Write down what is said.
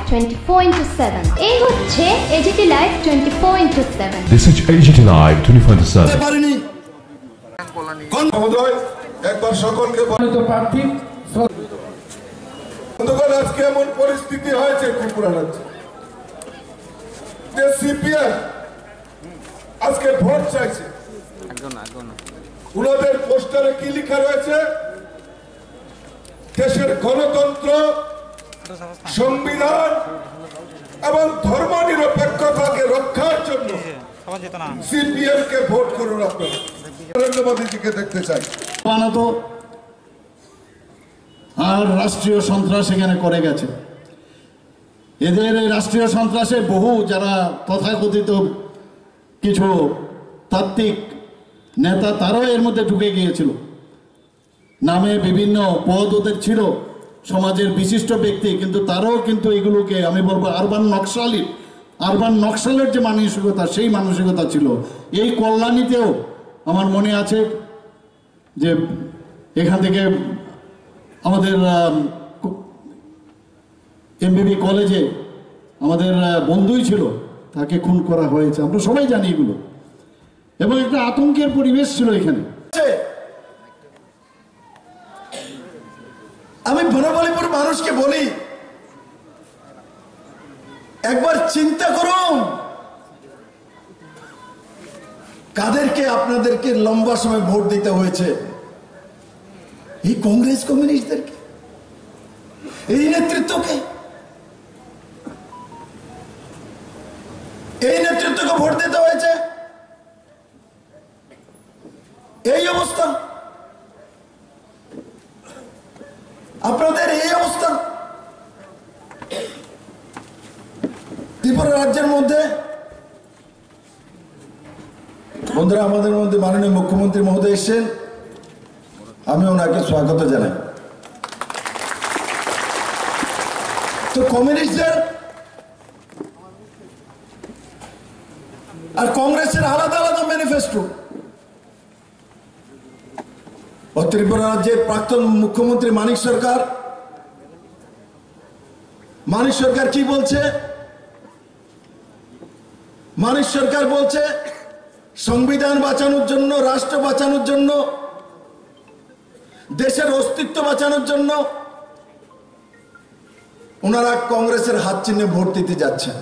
24/7 এই হচ্ছে AGT Live 24/7 This is AGT Live 24/7 কোন মহোদয় একবার সকলকে বলিত প্রার্থী বন্ধুগণ আজকে এমন পরিস্থিতি হয়েছে ত্রিপুরা রাজ্যে যে সিপিএম আজকে ভোট চাইছে ওনাদের পোস্টারে কি লেখা রয়েছে দেশের গণতন্ত্র সংবিধান এবং ধর্মনিরপেক্ষতাকে রক্ষার জন্য সিপিএম কে ভোট করুন আপনারা নরেন্দ্র মোদীজিকে দেখতে চাই আর রাষ্ট্রীয় সন্ত্রাস এখানে করে গেছে এদের এই রাষ্ট্রীয় সন্ত্রাসে বহু যারা তথাকথিত কিছু তাত্ত্বিক নেতা তারাও এর মধ্যে ঢুকে গিয়েছিল নামে বিভিন্ন পদ ওদের ছিল সমাজের বিশিষ্ট ব্যক্তি কিন্তু তারাও কিন্তু এগুলোকে আমি বলবো আরবান নকশালের যে মানসিকতা সেই মানসিকতা ছিল এই কল্যাণীতেও আমার মনে আছে যে এখান থেকে আমাদের এমবিবি কলেজে আমাদের বন্ধুই ছিল তাকে খুন করা হয়েছে আমরা সবাই জানি এগুলো এবং একটা আতঙ্কের পরিবেশ ছিল এখানে আমি বনবলীপুর মানুষকে বলি একবার চিন্তা করুন কাদেরকে আপনাদেরকে লম্বা সময় ভোট দিতে হয়েছে এই কংগ্রেস কমিউনিস্টদেরকে এই নেতৃত্বকে ভোট দিতে হয়েছে এই অবস্থা আপনাদের এই অবস্থা ত্রিপুরা রাজ্যের মধ্যে বন্ধুরা আমাদের মধ্যে মাননীয় মুখ্যমন্ত্রী মহোদয় এসেছেন আমি ওনাকে স্বাগত জানাই তো কমিউনিস্টদের আর কংগ্রেসের আলাদা আলাদা ম্যানিফেস্টো ও ত্রিপুরা রাজ্যের প্রাক্তন মুখ্যমন্ত্রী মানিক সরকার কি বলছে মানিক সরকার বলছে সংবিধান বাঁচানোর জন্য রাষ্ট্র বাঁচানোর জন্য দেশের অস্তিত্ব বাঁচানোর জন্য ওনারা কংগ্রেসের হাত চিহ্নে ভোট দিতে যাচ্ছেন